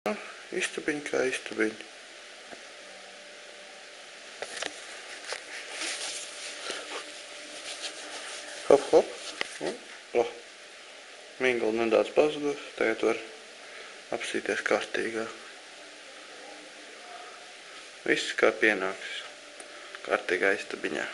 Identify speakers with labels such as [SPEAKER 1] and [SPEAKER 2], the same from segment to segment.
[SPEAKER 1] Istabiņa kā istabiņa. Hop, hop. Mingla nedaudz pazudusi, tagad var apsīties kārtīgā. Viss kā pienāks kārtīgā istabiņā.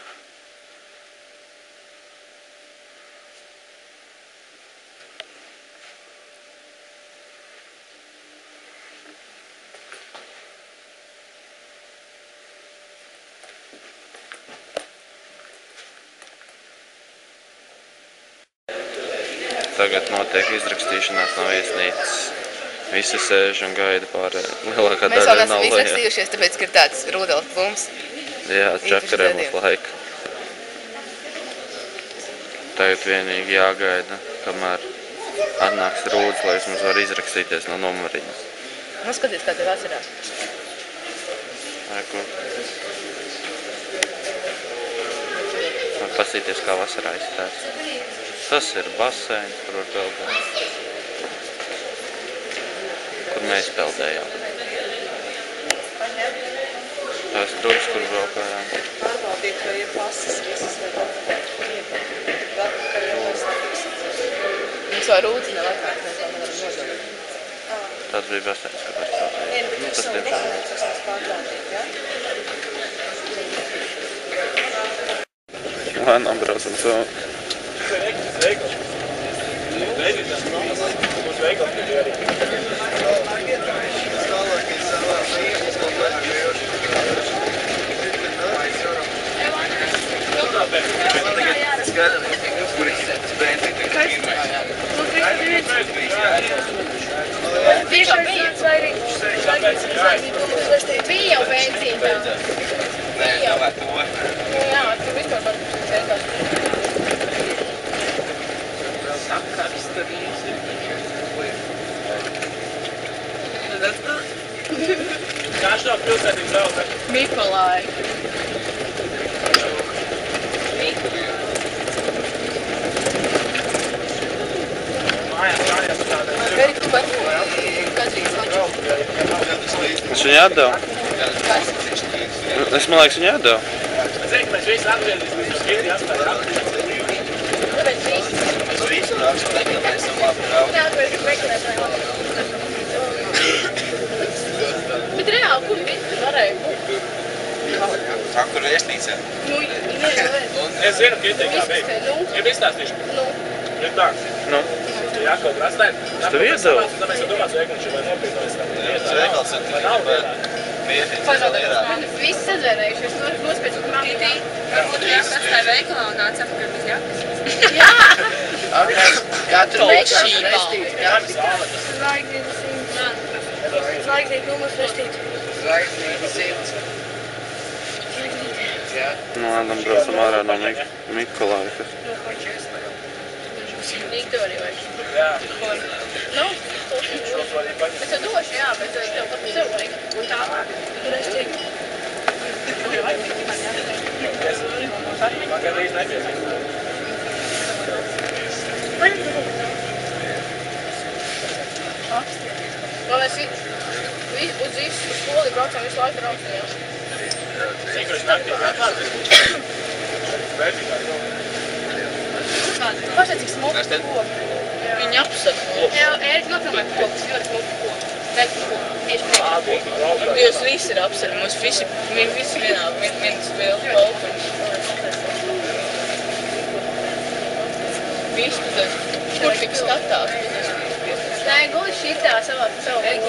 [SPEAKER 1] Tagad notiek izrakstīšanās no viesnīcas. Visi sēž un gaida pārējā. Lielākā daļa nav lejā.
[SPEAKER 2] Mēs vēl esam izrakstījušies, tāpēc, ka ir tāds Rudolf bums.
[SPEAKER 1] Jā, čakarē mums laika. Tagad vienīgi jāgaida, kamēr atnāks Rūdis, lai vismaz var izrakstīties no numuriņas.
[SPEAKER 2] Nu, skaties, kā tev atcerās.
[SPEAKER 1] Pasīties, kā vasarā izstās. Tas ir baseins, kur var peldēt. Kur mēs peldējām. Tās drugas, kur braukājām.
[SPEAKER 2] Pārbaudīt, ka ir pases visas vēl ka ir satiks. Mums vēl Rūdis nav atvērt, mēs vēl nevaram nodalīt.
[SPEAKER 1] Tas bija baseins, kad var peldēt. Tas tiešām
[SPEAKER 2] pārbaudīt, jā?
[SPEAKER 1] Lēnām braucam savu.
[SPEAKER 3] Veikals. Veikals. Būs veikals, kad ir arī.
[SPEAKER 2] Bija jau benzīna. Bija jau. Jā, tu vispār var veikals.
[SPEAKER 3] Kāds no pilsētības brauc?
[SPEAKER 2] Mikolai.
[SPEAKER 3] Mājās tādā.
[SPEAKER 2] Gari, tu vari Katrīnas maču?
[SPEAKER 1] Es viņu atdevu.
[SPEAKER 2] Kas?
[SPEAKER 1] Es, man liekas, viņu atdevu.
[SPEAKER 3] Zini, ka mēs visi atgriezīsim, mums skiri jāspēj atgriezīsim.
[SPEAKER 2] Kāpēc visi?
[SPEAKER 4] Mēs visi braucam, mēs esam labi brauc.
[SPEAKER 2] Neatvērt meklētāji. Bet reāli, kur viņi varēja būt?
[SPEAKER 4] Kur viesnīcā?
[SPEAKER 2] Nu,
[SPEAKER 3] Es zinu, ka ir tā kā beig. Ja izstāstīšu.
[SPEAKER 2] Nu.
[SPEAKER 3] Ir tā.
[SPEAKER 1] Nu.
[SPEAKER 3] Jākaut rastēt.
[SPEAKER 1] Es tev iedevu.
[SPEAKER 3] Tad mēs domās veikals, vai nopītojas.
[SPEAKER 4] Tas veikals ir tikai viesnīcas vēl ir.
[SPEAKER 2] Visi sadzvērējušies, nospēc un mātītī.
[SPEAKER 5] Varbūt jās atstāja veikalā un nāca apakaļ bez jakas.
[SPEAKER 2] Jā!
[SPEAKER 4] Katru
[SPEAKER 2] Zvaigznīt numurs vestīt.
[SPEAKER 4] Zvaigznīt 100.
[SPEAKER 1] Nu, lēnām braucam ārā no Mikolaikas.
[SPEAKER 2] Viktorija vai?
[SPEAKER 3] Jā.
[SPEAKER 2] Nu? Es tev došu, jā, bet tev pat sev vajag. Un tālāk. Tur es tiku.
[SPEAKER 3] Man gandrīz nepieciešams.
[SPEAKER 2] Man mēs uz visu skoli braucām visu laiku ar augstiem.
[SPEAKER 3] Sīkruši naktī. Vērtīgāk.
[SPEAKER 2] Pašai cik smuku koku. Viņi apsaka koku. Jā, Ērģi nopilnē kokus, ļoti smuku koku. Vērtīgu koku. Tieši koku. Jūs visi ir apsaka, mums visi vienā viens spēle laukuņš. Visi tas, kur tik skatās. Nē, guli šitā savu veidu.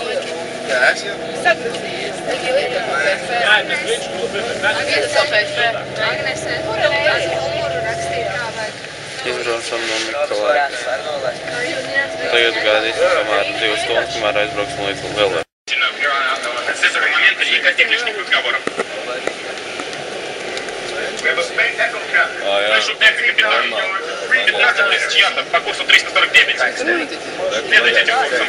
[SPEAKER 4] Jā, es jau.
[SPEAKER 2] Sagrūzījies. Tagad lietot no PFR.
[SPEAKER 3] Jā, tas viņš klubē.
[SPEAKER 2] Agnes no PFR.
[SPEAKER 5] Agnesē, kura reizi humuru rakstīt kā vajag.
[SPEAKER 1] Izbraucam no Mikolaikas. Tagad gaidīsim, kamēr 2 stundas, kamēr aizbrauksim līdz Lielai.
[SPEAKER 6] С этого момента никаких лишних разговоров. Прошу экс-капитан. 15 тысяч ярдов по курсу 349. Следуйте этим курсом.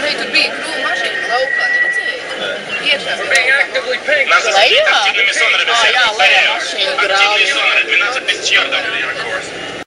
[SPEAKER 2] Nu, tur bija krūma mašīna laukā, neredzēji? Iešā bija laukā.
[SPEAKER 6] Нас засветит
[SPEAKER 2] Лейла?
[SPEAKER 6] активными сонорами
[SPEAKER 2] А,
[SPEAKER 6] всех
[SPEAKER 2] я
[SPEAKER 6] повторяю.
[SPEAKER 2] машину
[SPEAKER 6] Активные
[SPEAKER 2] грабила.
[SPEAKER 6] соноры 12 тысяч ярдов.